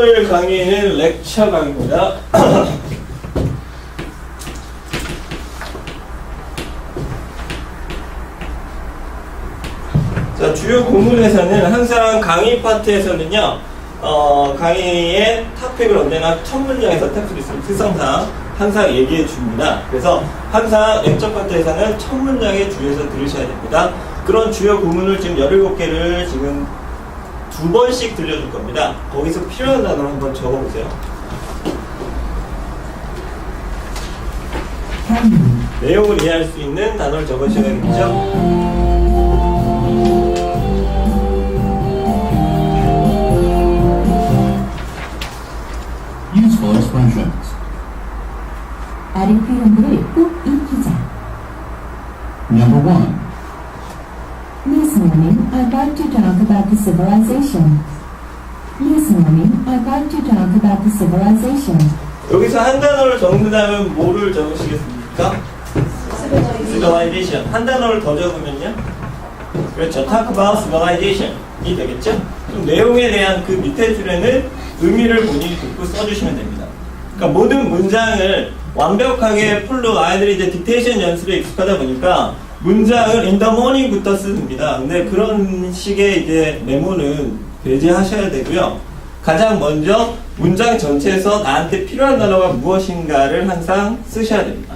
오늘 강의는 렉처 강의입니다. 자, 주요 구문에서는 항상 강의 파트에서는요, 강의의 토픽을 언제나 첫 문장에서 탈 수 있습니다. 특성상 항상 얘기해 줍니다. 그래서 항상 렉처 파트에서는 첫 문장에 주의해서 들으셔야 됩니다. 그런 주요 구문을 지금 17개를 지금 2번씩 들려줄 겁니다. 거기서 필요한 단어를 한번 적어보세요. 내용을 이해할 수 있는 단어를 적으셔야 되겠죠? Useful expressions. 아래 표현들을 꼭 익히자. Number 1. This morning, I'd like to talk about the civilization. This morning, I'd like to talk about the civilization. 여기서 한 단어를 적는다면 뭐를 적으시겠습니까? civilization. 한 단어를 더 적으면요? 그렇죠. talk about civilization이 되겠죠? 그럼 내용에 대한 그 밑에 줄에는 의미를 본인이 듣고 써주시면 됩니다. 그러니까 모든 문장을 완벽하게 풀로 아이들이 이제 딕테이션 연습에 익숙하다 보니까 문장을 in the morning부터 씁니다. 근데 그런 식의 이제 메모는 배제하셔야 되고요. 가장 먼저 문장 전체에서 나한테 필요한 단어가 무엇인가를 항상 쓰셔야 됩니다.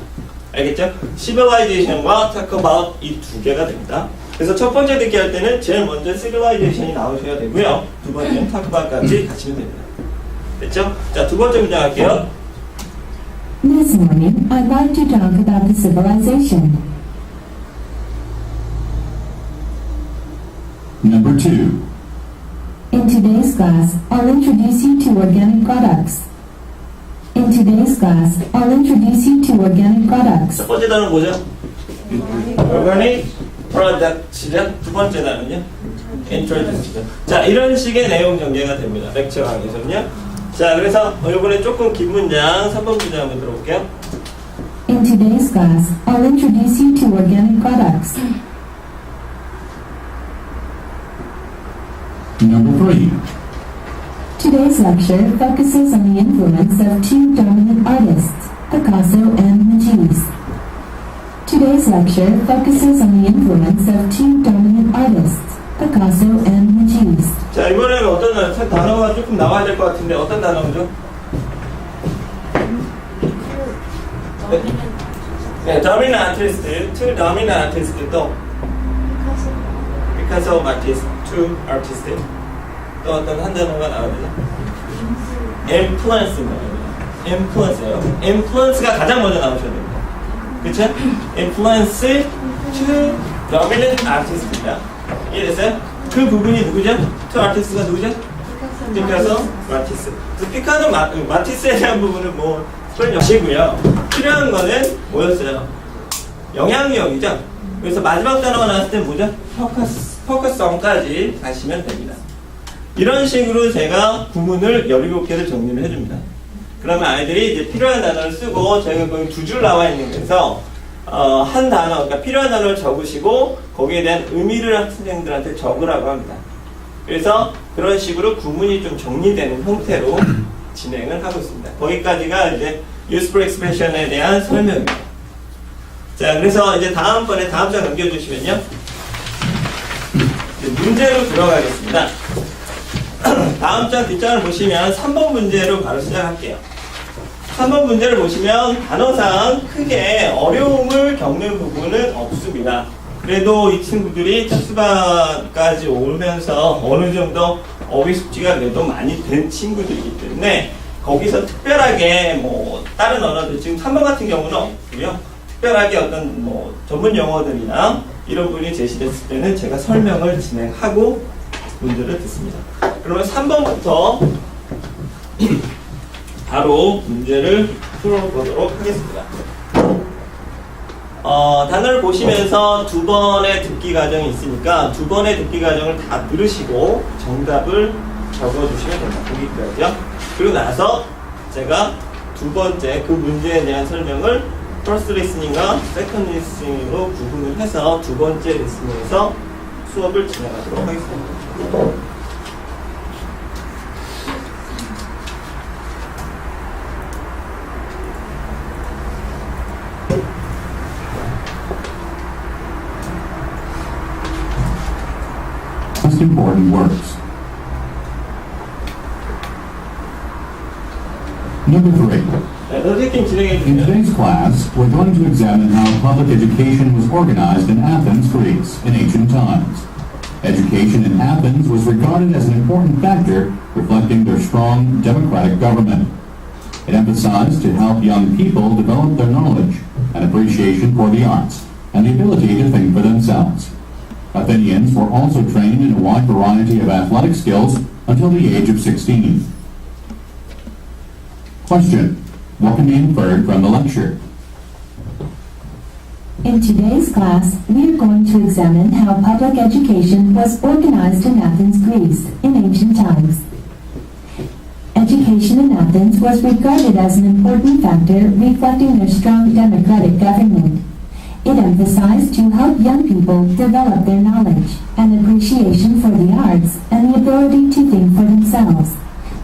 알겠죠? civilization과 talk about 이 두 개가 됩니다. 그래서 첫 번째 듣기 할 때는 제일 먼저 civilization이 나오셔야 되고요. 두 번째는 talk about까지 가시면 됩니다. 됐죠? 자, 두 번째 문장 할게요. This morning, I'd like to talk about the civilization. Number 2. In today's class, I'll introduce you to organic products. In today's class, I'll introduce you to organic products. 첫 번째 단어는 뭐죠? organic products죠. 두 번째 단어는요? introduce죠. 자, 이런 식의 내용 전개가 됩니다. 렉처 강의에서는요. 자, 그래서 이번에 조금 긴 문장, 3번 문장 한번 들어볼게요. In today's class, I'll introduce you to organic products. Number 3. Today's lecture focuses on the influence of two dominant artists, Picasso and Matisse. Today's lecture focuses on the influence of two dominant artists, Picasso and Matisse. 자, 이번에는 어떤 단어가 조금 나와야 될 것 같은데 어떤 단어죠? 네, dominant artist, two dominant artist 또 Picasso, Matisse, two artists 또 어떤 한 단어가 나와야 되죠? influence입니다. influence예요. influence가 가장 먼저 나오셔야 됩니다. 그쵸? influence two dominant artist입니다. 이해됐어요? 그 부분이 누구죠? two artist가 누구죠? 피카소, 마티스. 그래서 피카소, 마티스에 대한 부분은 뭐 그런 역시고요. 필요한 거는 뭐였어요? 영향력이죠. 그래서 마지막 단어가 나왔을 때 뭐죠? 포커스성까지 가시면 됩니다. 이런 식으로 제가 구문을 17개를 정리를 해줍니다. 그러면 아이들이 이제 필요한 단어를 쓰고 저희가 거기 2줄 나와 있는 데서 한 단어, 그러니까 필요한 단어를 적으시고 거기에 대한 의미를 학생들한테 적으라고 합니다. 그래서 그런 식으로 구문이 좀 정리되는 형태로 진행을 하고 있습니다. 거기까지가 이제 useful expression에 대한 설명입니다. 자, 그래서 이제 다음번에 다음 장 넘겨주시면요. 문제로 들어가겠습니다. 다음 장 뒷장을 보시면 3번 문제로 바로 시작할게요. 3번 문제를 보시면 단어상 크게 어려움을 겪는 부분은 없습니다. 그래도 이 친구들이 특수반까지 오면서 어느 정도 어휘 숙지가 그래도 많이 된 친구들이기 때문에 거기서 특별하게 뭐 다른 언어들 지금 3번 같은 경우는 없고요. 특별하게 어떤 뭐 전문 용어들이나 이런 부분이 제시됐을 때는 제가 설명을 진행하고 문제를 듣습니다. 그러면 3번부터 바로 문제를 풀어보도록 하겠습니다. 단어를 보시면서 2번의 듣기 과정이 있으니까 2번의 듣기 과정을 다 들으시고 정답을 적어주시면 됩니다. 보기까지요. 그리고 나서 제가 두 번째 그 문제에 대한 설명을 first listening과 second listening으로 구분을 해서 두 번째 리스닝에서 수업을 진행하도록 하겠습니다. important works. Number 3. 자, 선생님 진행해 In 주세요. today's class, we're going to examine how public education was organized in Athens, Greece, in ancient times. Education in Athens was regarded as an important factor, reflecting their strong democratic government. It emphasized to help young people develop their knowledge and appreciation for the arts, and the ability to think for themselves. Athenians were also trained in a wide variety of athletic skills until the age of 16. Question. What can be inferred from the lecture? In today's class, we are going to examine how public education was organized in Athens, Greece, in ancient times. Education in Athens was regarded as an important factor, reflecting their strong democratic government. It emphasized to help young people develop their knowledge and appreciation for the arts and the ability to think for themselves.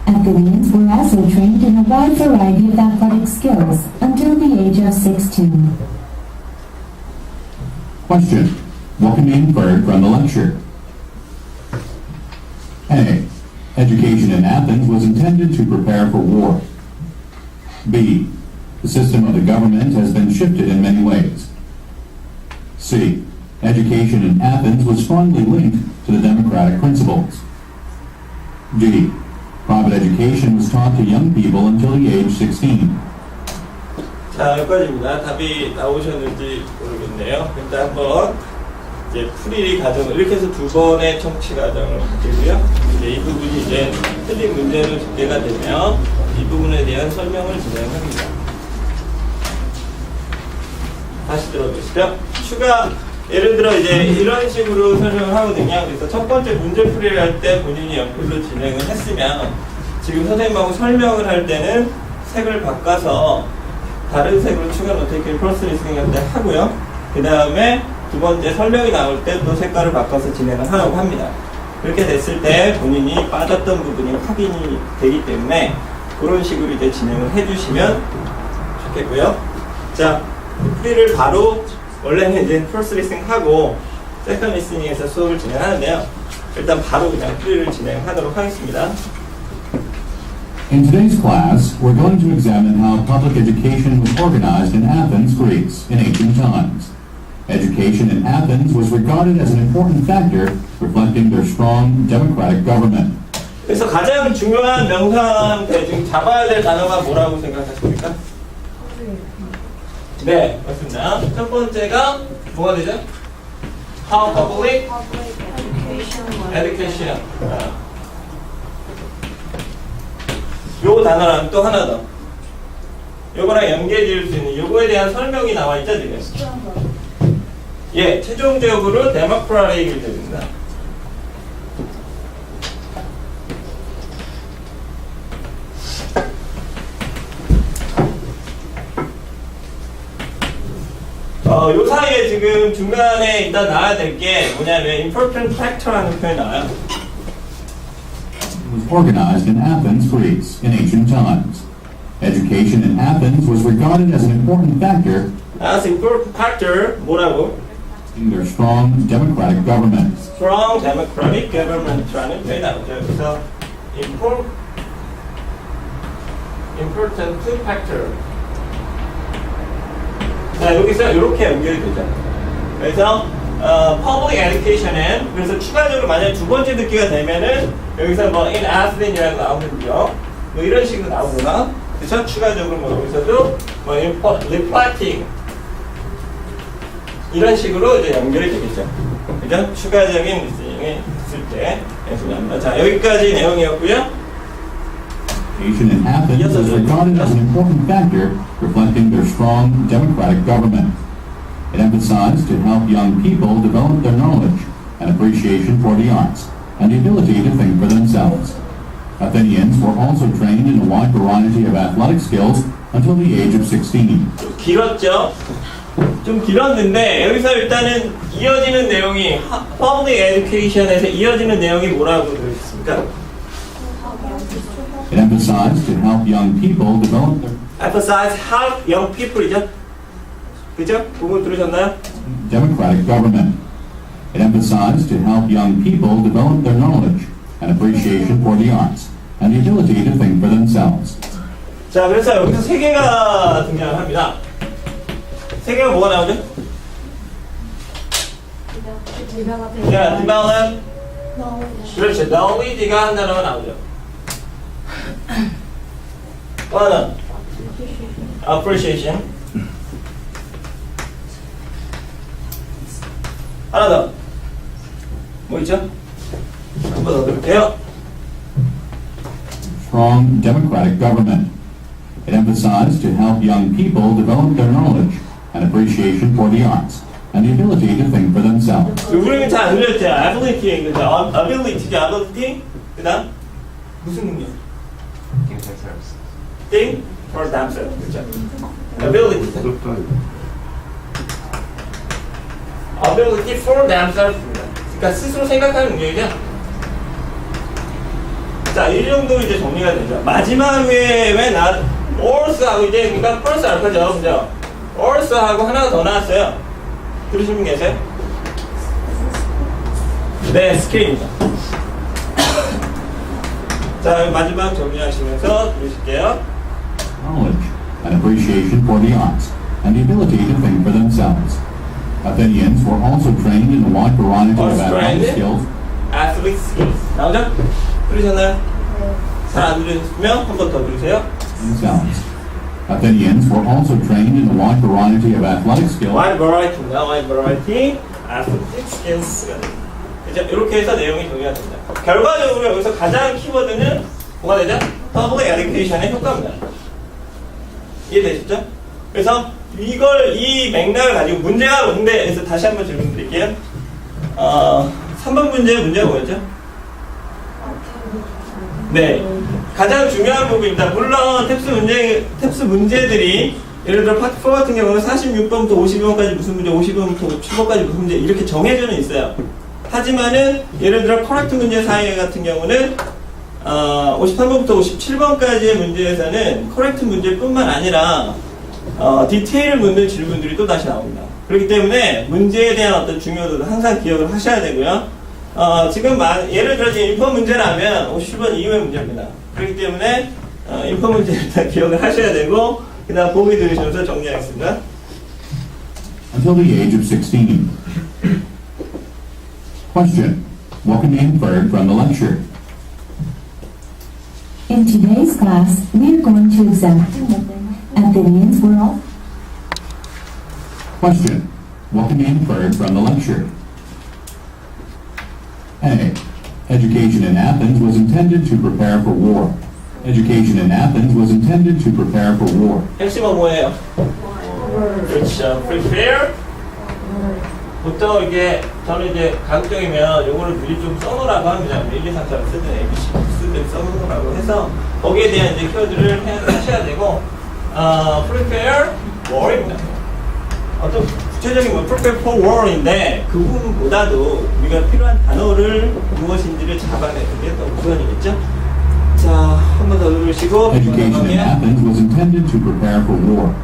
Athenians were also trained in a wide variety of athletic skills until the age of 16. Question. What can be inferred from the lecture? A. Education in Athens was intended to prepare for war. B. The system of the government has been shifted in many ways. C. Education in Athens was strongly linked to the democratic principles. D. Private education was taught to young people until the age 16. 자, 여기까지입니다. 답이 나오셨는지 모르겠네요. 일단 한번 이제 풀이 과정을 이렇게 해서 두 번의 청취 과정을 가지고요. 이제 이 부분이 이제 틀린 문제로 집계가 되면 이 부분에 대한 설명을 진행합니다. 다시 들어보시죠. 추가 예를 들어 이제 이런 식으로 설명을 하거든요. 그래서 첫 번째 문제 풀이를 할 때 본인이 연필로 진행을 했으면 지금 선생님하고 설명을 할 때는 색을 바꿔서 다른 색으로 추가 노테이션 플러스 리스닝 할 때 하고요. 그 다음에 두 번째 설명이 나올 때 또 색깔을 바꿔서 진행을 하라고 합니다. 그렇게 됐을 때 본인이 빠졌던 부분이 확인이 되기 때문에 그런 식으로 이제 진행을 해주시면 좋겠고요. 자, 풀이를 바로 원래는 이제 플러스 리스닝 하고 세컨 리스닝에서 수업을 진행하는데요. 일단 바로 그냥 풀이를 진행하도록 하겠습니다. In today's class, we're going to examine how public education was organized in Athens, Greece, in ancient times. Education in Athens was regarded as an important factor, reflecting their strong democratic government. 그래서 가장 중요한 명사한테 지금 잡아야 될 단어가 뭐라고 생각하십니까? 네, 맞습니다. 첫 번째가 뭐가 되죠? How public education. 요 단어랑 또 하나 더. 요거랑 연계 지을 수 있는 요거에 대한 설명이 나와 있죠, 지금? 예, 최종적으로 데모크라틱이 됩니다. 요 사이에 지금 중간에 일단 나와야 될 게 뭐냐면 important factor라는 표현이 나와요. Was organized in Athens, Greece, in ancient times. Education in Athens was regarded as an important factor As important factor 뭐라고? in their strong democratic government. Strong democratic government라는 표현이 나오죠. 그래서 important factor. 자, 여기서 이렇게 연결이 되죠. 그래서 public education은 그래서 추가적으로 만약에 두 번째 듣기가 되면은 여기서 뭐 in Athens이라고 나오는데요. 뭐 이런 식으로 나오거나 그래서 추가적으로 뭐 여기서도 뭐 reflecting 이런 식으로 이제 연결이 되겠죠. 그죠? 추가적인 리스닝이 있을 때 연습합니다. 자, 여기까지 내용이었고요. Education in Athens was regarded as an important factor, reflecting their strong democratic government. It emphasized to help young people develop their knowledge and appreciation for the arts, and the ability to think for themselves. Athenians were also trained in a wide variety of athletic skills until the age of 16. 좀 길었죠? 좀 길었는데 여기서 일단은 이어지는 내용이 public education에서 이어지는 내용이 뭐라고 들으셨습니까? It emphasized to help young people develop their Emphasize help young people이죠? 그죠? 부분 들으셨나요? democratic government. It emphasized to help young people develop their knowledge and appreciation for the arts and the ability to think for themselves. 자, 그래서 여기서 세 개가 등장을 합니다. 세 개가 뭐가 나오죠? 자, develop. 그렇죠. knowledge가 한 단어가 나오죠. 또 하나. appreciation. 하나 더. 뭐 있죠? 한 번 더 들을게요. Strong democratic government. It emphasized to help young people develop their knowledge and appreciation for the arts and the ability to think for themselves. 우리는 잘 안 들렸죠. ability, 그죠? ability. 그 다음, 무슨 능력? Think for themselves. 그죠? ability for themselves. 그러니까 스스로 생각하는 능력이죠. 자, 이 정도로 이제 정리가 되죠. 마지막에 also 하고 이제 그러니까 플러스 알파죠, 그죠? also 하고 하나 더 나왔어요. 들으신 분 계세요? 네, 스킬입니다. 자, 마지막 정리하시면서 들으실게요. Knowledge and appreciation for the arts and the ability to think for themselves. Athenians were also trained in a wide variety of athletic skills. athletic skills. 나오죠? 들으셨나요? 잘 안 들으셨으면 한 번 더 들으세요. Themselves. Athenians were also trained in a wide variety of athletic skills. wide variety입니다. wide variety, athletic skills가 됩니다. 이제 이렇게 해서 내용이 정리가 됩니다. 결과적으로 여기서 가장 키워드는 뭐가 되죠? public education의 효과입니다. 이해되셨죠? 그래서 이 맥락을 가지고 문제가 뭔데 해서 다시 한번 질문 드릴게요. 3번 문제가 뭐였죠? 네. 가장 중요한 부분입니다. 물론 탭스 문제들이 예를 들어 파트 4 같은 경우는 46번부터 52번까지 무슨 문제, 50번부터 57번까지 무슨 문제 이렇게 정해져는 있어요. 하지만은 예를 들어 커렉트 문제 사이 같은 경우는 53번부터 57번까지의 문제에서는 커렉트 문제뿐만 아니라 디테일을 묻는 질문들이 또 다시 나옵니다. 그렇기 때문에 문제에 대한 어떤 중요도도 항상 기억을 하셔야 되고요. 지금 예를 들어 지금 인포 문제라면 57번 이후의 문제입니다. 그렇기 때문에 인포 문제를 일단 기억을 하셔야 되고 그 다음 보기 들으시면서 정리하겠습니다. Until the age of 16. Question. What can be inferred from the lecture? In today's class, we are going to examine Athenians were all Question. What can be inferred from the lecture? A. Education in Athens was intended to prepare for war. Education in Athens was intended to prepare for war. 핵심은 뭐예요? 그렇죠. prepare. 보통 이게 저는 이제 가급적이면 요거를 미리 좀 써놓으라고 합니다. 1, 2, 3, 4를 쓰든 ABC 쓸 때 써놓으라고 해서 거기에 대한 이제 키워드를 하셔야 되고 prepare war입니다. 어떤 구체적인 뭐 prepare for war인데 그 부분보다도 우리가 필요한 단어를 무엇인지를 잡아내는 게 더 우선이겠죠? 자, 한 번 더 들으시고 Education in Athens was intended to prepare for war.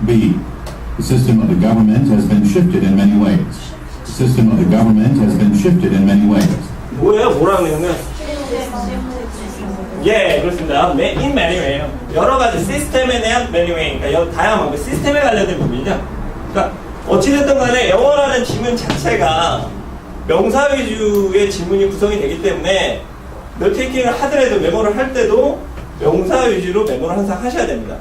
B. The system of the government has been shifted in many ways. The system of the government has been shifted in many ways. 뭐예요? 뭐라고 내용은? 예, 그렇습니다. in many way요. 여러 가지 시스템에 대한 many way. 그러니까 다양한 방법, 시스템에 관련된 부분이죠. 그러니까 어찌됐든 간에 영어라는 지문 자체가 명사 위주의 지문이 구성이 되기 때문에 노테이킹을 하더라도 메모를 할 때도 명사 위주로 메모를 항상 하셔야 됩니다.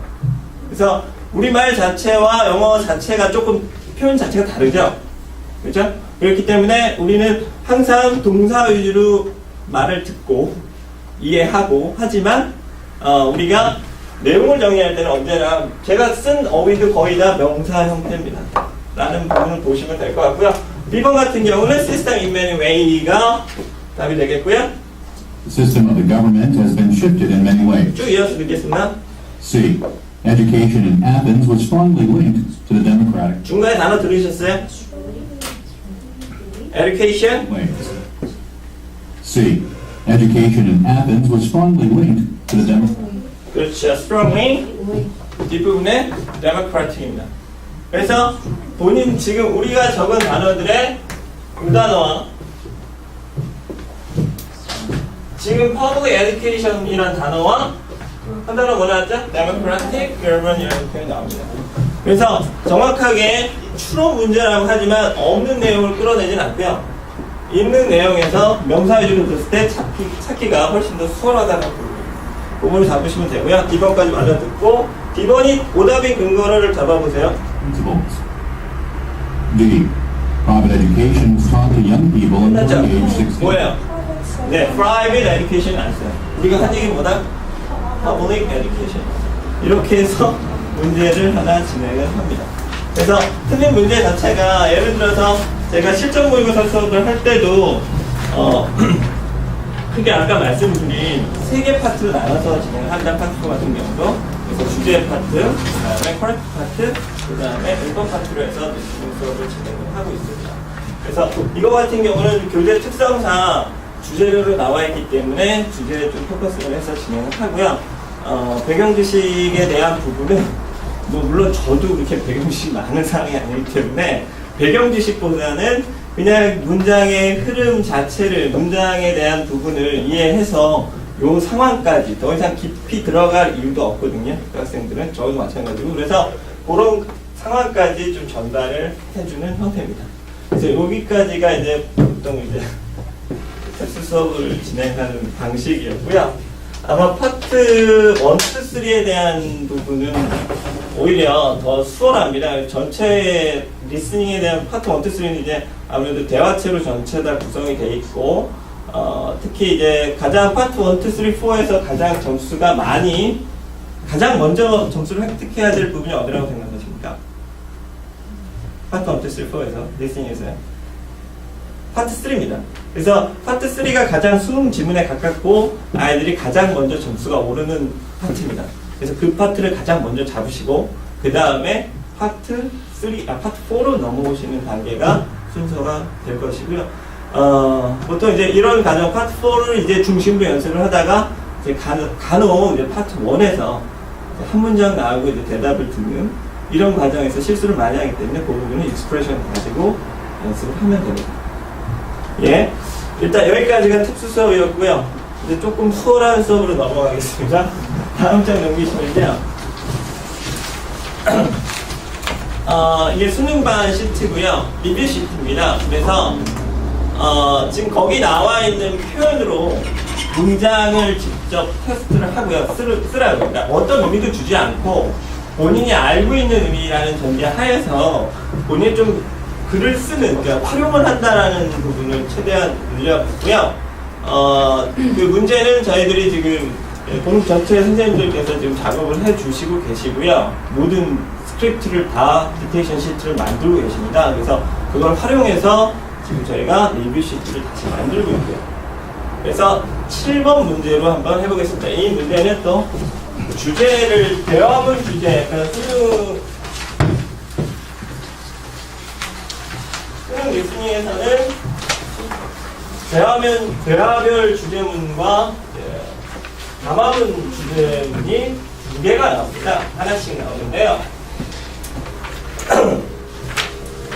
그래서 우리말 자체와 영어 자체가 조금 표현 자체가 다르죠. 그렇죠? 그렇기 때문에 우리는 항상 동사 위주로 말을 듣고 이해하고 하지만 우리가 내용을 정리할 때는 언제나 제가 쓴 어휘도 거의 다 명사 형태입니다. 라는 부분을 보시면 될 것 같고요. B번 같은 경우는 System in many way가 답이 되겠고요. The system of the government has been shifted in many ways. 쭉 이어서 듣겠습니다. C. Education in Athens was strongly linked to the democratic 중간에 단어 들으셨어요? Education? ways. C. Education in Athens was strongly linked to the democratic. 그렇죠. Strongly 뒷부분에 democratic입니다. 그래서 본인 지금 우리가 적은 단어들의 이 단어와 지금 public education이란 단어와 한 단어 뭐 나왔죠? democratic government이라는 표현이 나옵니다. 그래서 정확하게 추론 문제라고 하지만 없는 내용을 끌어내진 않고요. 있는 내용에서 명사 위주로 뒀을 때 찾기가 훨씬 더 수월하다는 부분을 잡으시면 되고요. D번까지 맞아 듣고 D번이 오답인 근거를 잡아보세요. Principles. D. Private education was taught to young people until 끝났죠? the age 16. 뭐예요? 네, private education 안 써요. 우리가 한 얘기보다 public education. 이렇게 해서 문제를 하나 진행을 합니다. 그래서 틀린 문제 자체가 예를 들어서 제가 실전 모의고사 수업을 할 때도 크게 아까 말씀드린 3개 파트로 나눠서 진행을 한다는 파트 같은 경우도 그래서 주제 파트, 그다음에 커렉트 파트, 그다음에 일번 파트로 해서 리스닝 수업을 진행을 하고 있습니다. 그래서 이거 같은 경우는 교재 특성상 주제별로 나와 있기 때문에 주제에 좀 포커스를 해서 진행을 하고요. 배경 지식에 대한 부분은 뭐 물론 저도 그렇게 배경 지식이 많은 사람이 아니기 때문에 배경 지식보다는 그냥 문장의 흐름 자체를 문장에 대한 부분을 이해해서 요 상황까지 더 이상 깊이 들어갈 이유도 없거든요. 그 학생들은 저도 마찬가지고 그래서 그런 상황까지 좀 전달을 해주는 형태입니다. 그래서 여기까지가 이제 보통 이제 테스트 수업을 진행하는 방식이었고요. 아마 파트 1, 2, 3에 대한 부분은 오히려 더 수월합니다. 전체 리스닝에 대한 파트 1, 2, 3는 이제 아무래도 대화체로 전체 다 구성이 돼 있고 특히 이제 가장 파트 1, 2, 3, 4에서 가장 점수가 많이 가장 먼저 점수를 획득해야 될 부분이 어디라고 생각하십니까? 파트 1, 2, 3, 4에서 리스닝에서요. 파트 3입니다. 그래서 파트 3가 가장 수능 지문에 가깝고 아이들이 가장 먼저 점수가 오르는 파트입니다. 그래서 그 파트를 가장 먼저 잡으시고 그 다음에 파트 4로 넘어오시는 단계가 순서가 될 것이고요. 보통 이제 이런 과정 파트 4를 이제 중심으로 연습을 하다가 이제 간혹 이제 파트 1에서 한 문장 나오고 이제 대답을 듣는 이런 과정에서 실수를 많이 하기 때문에 그 부분은 익스프레션 가지고 연습을 하면 됩니다. 예, 일단 여기까지가 특수 수업이었고요. 이제 조금 수월한 수업으로 넘어가겠습니다. 다음 장 넘기시면요. 이게 수능반 시트고요. 리뷰 시트입니다. 그래서 지금 거기 나와 있는 표현으로 문장을 직접 테스트를 하고요. 쓰라고. 그러니까 어떤 의미도 주지 않고 본인이 알고 있는 의미라는 전제 하에서 본인이 좀 글을 쓰는, 그러니까 활용을 한다라는 부분을 최대한 늘려보고요. 그 문제는 저희들이 지금 본 전체 선생님들께서 지금 작업을 해주시고 계시고요. 모든 스크립트를 다 디텍션 시트를 만들고 계십니다. 그래서 그걸 활용해서 지금 저희가 리뷰 시트를 다시 만들고 있고요. 그래서 7번 문제로 한번 해보겠습니다. 이 문제는 또 주제를 대화문 주제, 그러니까 수능 리스닝에서는 대화별 주제문과 담화문 주제문이 2개가 나옵니다. 하나씩 나오는데요.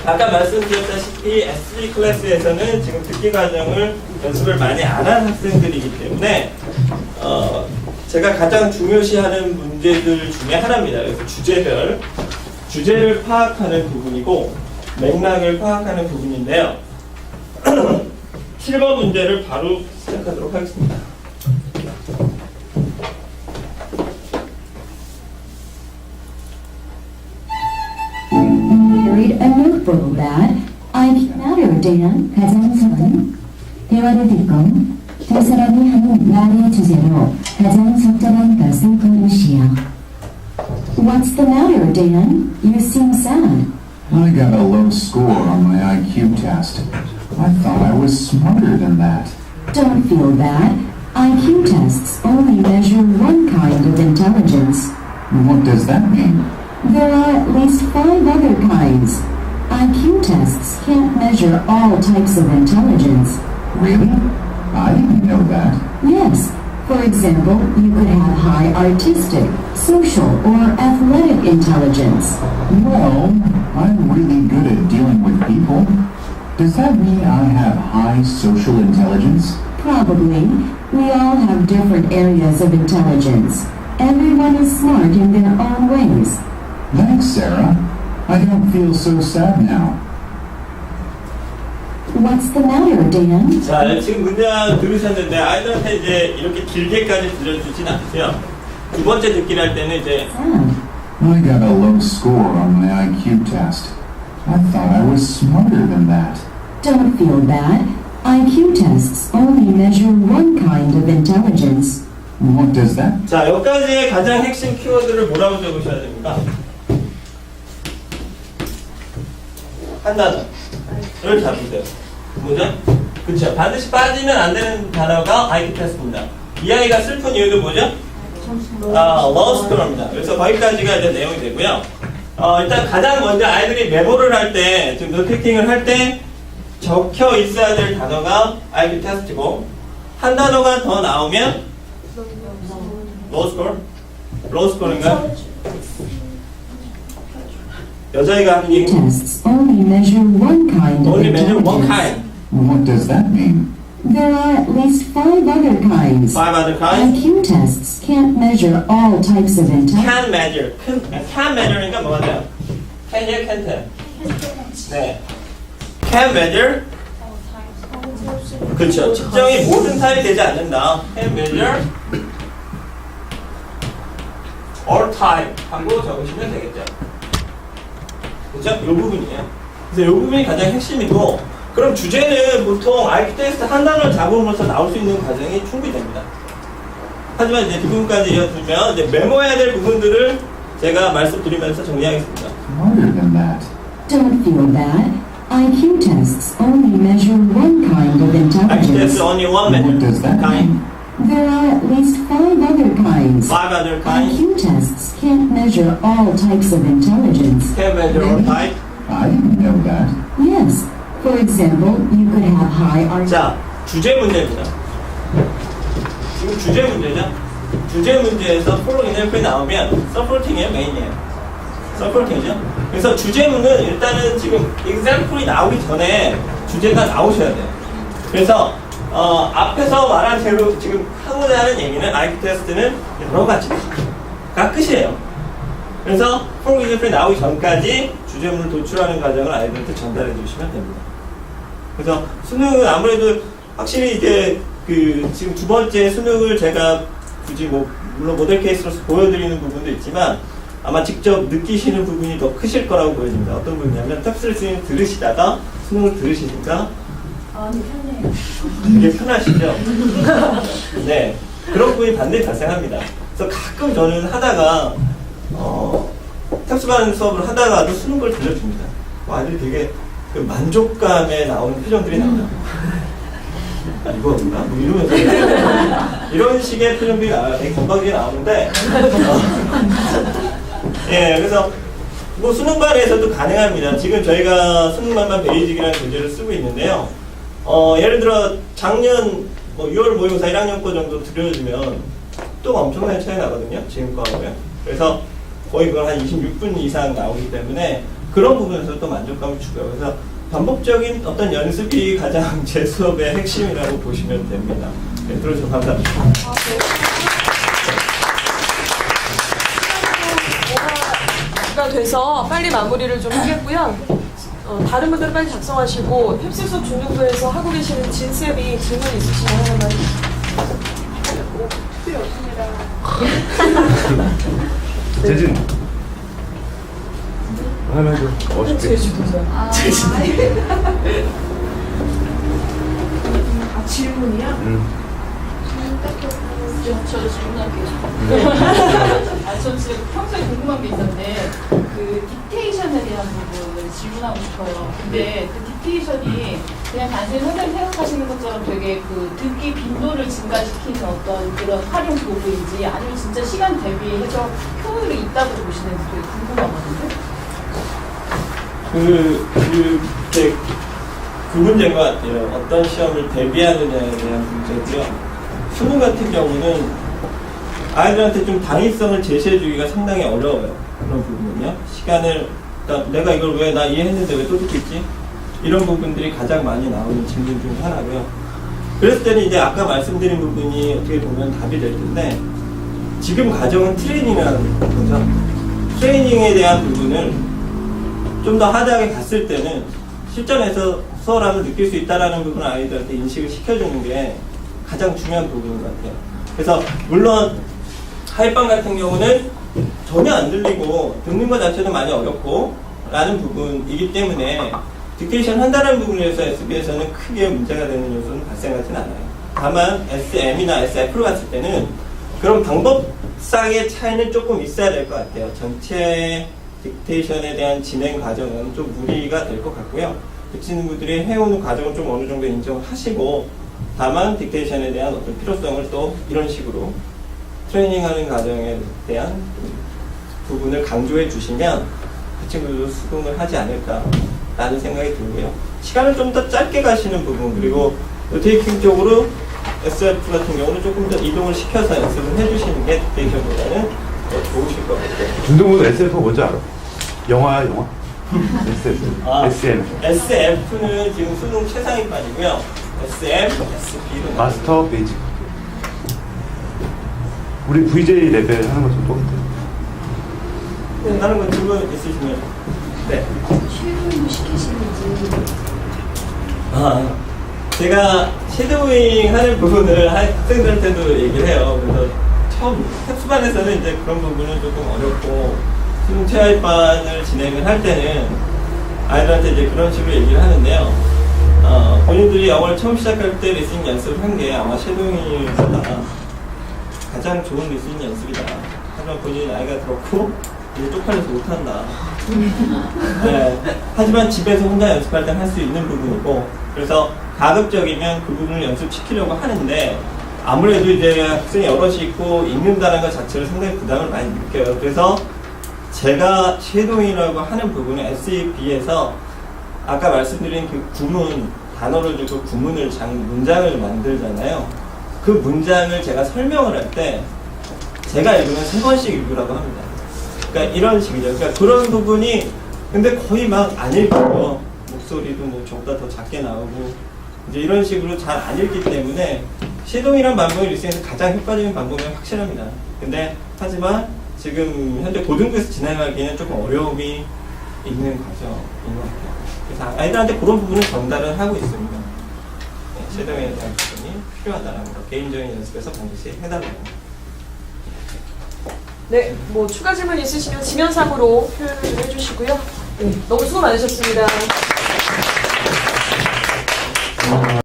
아까 말씀드렸다시피 S3 클래스에서는 지금 듣기 과정을 연습을 많이 안 한 학생들이기 때문에 제가 가장 중요시하는 문제들 중에 하나입니다. 그래서 주제를 파악하는 부분이고 맥락을 파악하는 부분인데요. 7번 문제를 바로 시작하도록 하겠습니다. Carried a notebook that I matter Dan 가장 대화를 듣고 두 사람이 하는 말의 주제로 가장 적절한 것을 고르시오. What's the matter, Dan? You seem sad. I got a low score on my IQ test. I thought I was smarter than that. Don't feel bad. IQ tests only measure one kind of intelligence. What does that mean? There are at least 5 other kinds. IQ tests can't measure all types of intelligence. Really? I didn't know that. Yes. For example, you could have high artistic, social, or athletic intelligence. Well, I'm really good at dealing with people. Does that mean I have high social intelligence? Probably. We all have different areas of intelligence. Everyone is smart in their own ways. Thanks, Sarah. I don't feel so sad now. What's the matter, Dan? 자, 지금 문장 들으셨는데 아이들한테 이제 이렇게 길게까지 들려주진 않으세요. 두 번째 듣기를 할 때는 이제 Sad. I got a low score on my IQ test. I thought I was smarter than that. Don't feel bad. IQ tests only measure one kind of intelligence. What does that? 자, 여기까지의 가장 핵심 키워드를 뭐라고 적으셔야 됩니까? 한 단어를 잡으세요. 뭐죠? 그쵸. 반드시 빠지면 안 되는 단어가 IQ 테스트입니다. 이 아이가 슬픈 이유도 뭐죠? low score입니다. 그래서 거기까지가 이제 내용이 되고요. 일단 가장 먼저 아이들이 메모를 할 때, 지금 노테이팅을 할 때 적혀 있어야 될 단어가 IQ 테스트고, 한 단어가 더 나오면 low score? low score인가요? 여자아이가 하는 얘기 Tests only measure one kind of only measure one intelligence. kind. What does that mean? There are at least 5 other kinds. 5 other kinds. IQ tests can't measure all types of intelligence. Can measure. Can measure니까 뭐가 돼요? Can이에요, can't? 네. Can measure. 그렇죠. 측정이 모든 타입이 되지 않는다. Can measure all type 하고 적으시면 되겠죠. 그렇죠? 이 부분이에요. 그래서 이 부분이 가장 핵심이고, 그럼 주제는 보통 IQ 테스트 한 단어를 잡음으로써 나올 수 있는 과정이 충분됩니다. 하지만 이제 뒷부분까지 이어두면 이제 메모해야 될 부분들을 제가 말씀드리면서 정리하겠습니다. Smarter than that. Don't feel bad. IQ tests only measure one kind of IQ test intelligence. only one What does that kind. mean? There are at least 5 other kinds. 5 other kinds. IQ tests can't measure all types of intelligence. Can measure all type. I didn't know that. Yes. For example, you could have high IQ. 자, 주제 문제입니다. 지금 주제 문제죠? 주제 문제에서 following help이 나오면 supporting이에요, main이에요? supporting이죠? 그래서 주제문은 일단은 지금 example이 나오기 전에 주제가 나오셔야 돼요. 그래서 앞에서 말한 대로 지금 하고자 하는 얘기는 IQ 테스트는 여러 가지가 끝이에요. 그래서 following help이 나오기 전까지 주제문을 도출하는 과정을 아이들한테 전달해 주시면 됩니다. 그래서 수능은 아무래도 확실히 이제 그 지금 두 번째 수능을 제가 굳이 뭐 물론 모델 케이스로서 보여드리는 부분도 있지만 아마 직접 느끼시는 부분이 더 크실 거라고 보여집니다. 어떤 부분이냐면 탑스를 들으시다가 수능을 들으시니까 편해요. 되게 편하시죠? 네, 그런 부분이 반드시 발생합니다. 그래서 가끔 저는 하다가 탑스반 수업을 하다가도 수능 걸 들려줍니다. 아이들이 되게 그 만족감에 나오는 표정들이 나와요. 이거 없나? 뭐 이러면서 이런 식의 표정들이 나와요. 되게 건강하게 나오는데 예, 그래서 뭐 수능반에서도 가능합니다. 지금 저희가 수능반반 베이직이라는 교재를 쓰고 있는데요. 예를 들어 작년 뭐 6월 모의고사 1학년 거 정도 들려주면 또 엄청나게 차이 나거든요. 지금 거하고요. 그래서 거의 그걸 한 26분 이상 나오기 때문에 그런 부분에서 또 만족감을 주고요. 그래서 반복적인 어떤 연습이 가장 제 수업의 핵심이라고 보시면 됩니다. 네, 들어주셔서 감사합니다. 가 돼서 빨리 마무리를 좀 하겠고요. 다른 분들은 빨리 작성하시고 펩시 수업 중등부에서 하고 계시는 진쌤이 질문 있으시면 하나만 재진 하나 해줘. 멋있게. 질문이요? 저도 질문할게요. 전 진짜 평소에 궁금한 게 있었는데 그 디테이션에 대한 부분을 질문하고 싶어요. 근데 그 디테이션이 그냥 단순히 선생님 생각하시는 것처럼 되게 그 듣기 빈도를 증가시키는 어떤 그런 활용 도구인지 아니면 진짜 시간 대비해서 효율이 있다고 보시는지 되게 궁금하거든요. 그 문제인 것 같아요. 어떤 시험을 대비하느냐에 대한 문제고요. 수능 같은 경우는 아이들한테 좀 당위성을 제시해주기가 상당히 어려워요. 그런 부분은요. 시간을, 그러니까 내가 이걸 왜 나 이해했는데 왜 또 듣겠지? 이런 부분들이 가장 많이 나오는 질문 중 하나고요. 그랬을 때는 이제 아까 말씀드린 부분이 어떻게 보면 답이 될 텐데, 지금 과정은 트레이닝이라는 거죠. 트레이닝에 대한 부분을 좀 더 하드하게 갔을 때는 실전에서 수월함을 느낄 수 있다는 부분을 아이들한테 인식을 시켜주는 게 가장 중요한 부분인 것 같아요. 그래서 물론 하이빵 같은 경우는 전혀 안 들리고 듣는 것 자체도 많이 어렵고 라는 부분이기 때문에 딕테이션 한다는 부분에서 SB에서는 크게 문제가 되는 요소는 발생하진 않아요. 다만 SM이나 SF로 갔을 때는 그런 방법상의 차이는 조금 있어야 될 것 같아요. 전체 딕테이션에 대한 진행 과정은 좀 무리가 될 것 같고요. 그 친구들이 해오는 과정을 좀 어느 정도 인정을 하시고, 다만 딕테이션에 대한 어떤 필요성을 또 이런 식으로 트레이닝하는 과정에 대한 부분을 강조해 주시면 그 친구들도 수긍을 하지 않을까라는 생각이 들고요. 시간을 좀 더 짧게 가시는 부분, 그리고 테이킹 쪽으로 SF 같은 경우는 조금 더 이동을 시켜서 연습을 해주시는 게 딕테이션보다는 더 좋으실 것 같아요. 준동은 SF가 뭔지 알아? 영화야, 영화? SF, SM. SF는 지금 수능 최상위반이고요. SM, SP로 마스터 베이직. 우리 VJ 레벨 하는 것좀 똑같아요. 네, 다른 건 질문 있으시면. 네. 쉐도잉 시키시는지. 제가 섀도잉 하는 부분을 학생들한테도 얘기를 해요. 그래서 처음 탑수반에서는 이제 그런 부분은 조금 어렵고, 수능 최하위반을 진행을 할 때는 아이들한테 이제 그런 식으로 얘기를 하는데요. 본인들이 영어를 처음 시작할 때 리스닝 연습을 한 게 아마 섀도잉보다 가장 좋은 리스닝 연습이다. 하지만 본인이 나이가 들었고 이제 쪽팔려서 못한다. 네. 하지만 집에서 혼자 연습할 땐 할 수 있는 부분이고, 그래서 가급적이면 그 부분을 연습시키려고 하는데, 아무래도 이제 학생이 여럿이 있고 읽는다는 것 자체를 상당히 부담을 많이 느껴요. 그래서 제가 섀도잉이라고 하는 부분은 SEB에서 아까 말씀드린 그 구문, 단어를 주고 구문을 문장을 만들잖아요. 그 문장을 제가 설명을 할 때 제가 읽으면 3번씩 읽으라고 합니다. 그러니까 이런 식이죠. 그러니까 그런 부분이 근데 거의 막 안 읽고요. 목소리도 뭐 저보다 더 작게 나오고 이제 이런 식으로 잘 안 읽기 때문에 섀도잉이란 방법이 리스닝에서 가장 효과적인 방법은 확실합니다. 근데 하지만 지금 현재 고등부에서 진행하기에는 조금 어려움이 있는 과정인 것 같아요. 그래서 아이들한테 그런 부분을 전달을 하고 있습니다. 네, 섀도잉에 대한 부분이 필요하다는 거, 개인적인 연습에서 반드시 해달라는 거. 네, 뭐 추가 질문 있으시면 지면상으로 표현을 좀 해주시고요. 네, 너무 수고 많으셨습니다.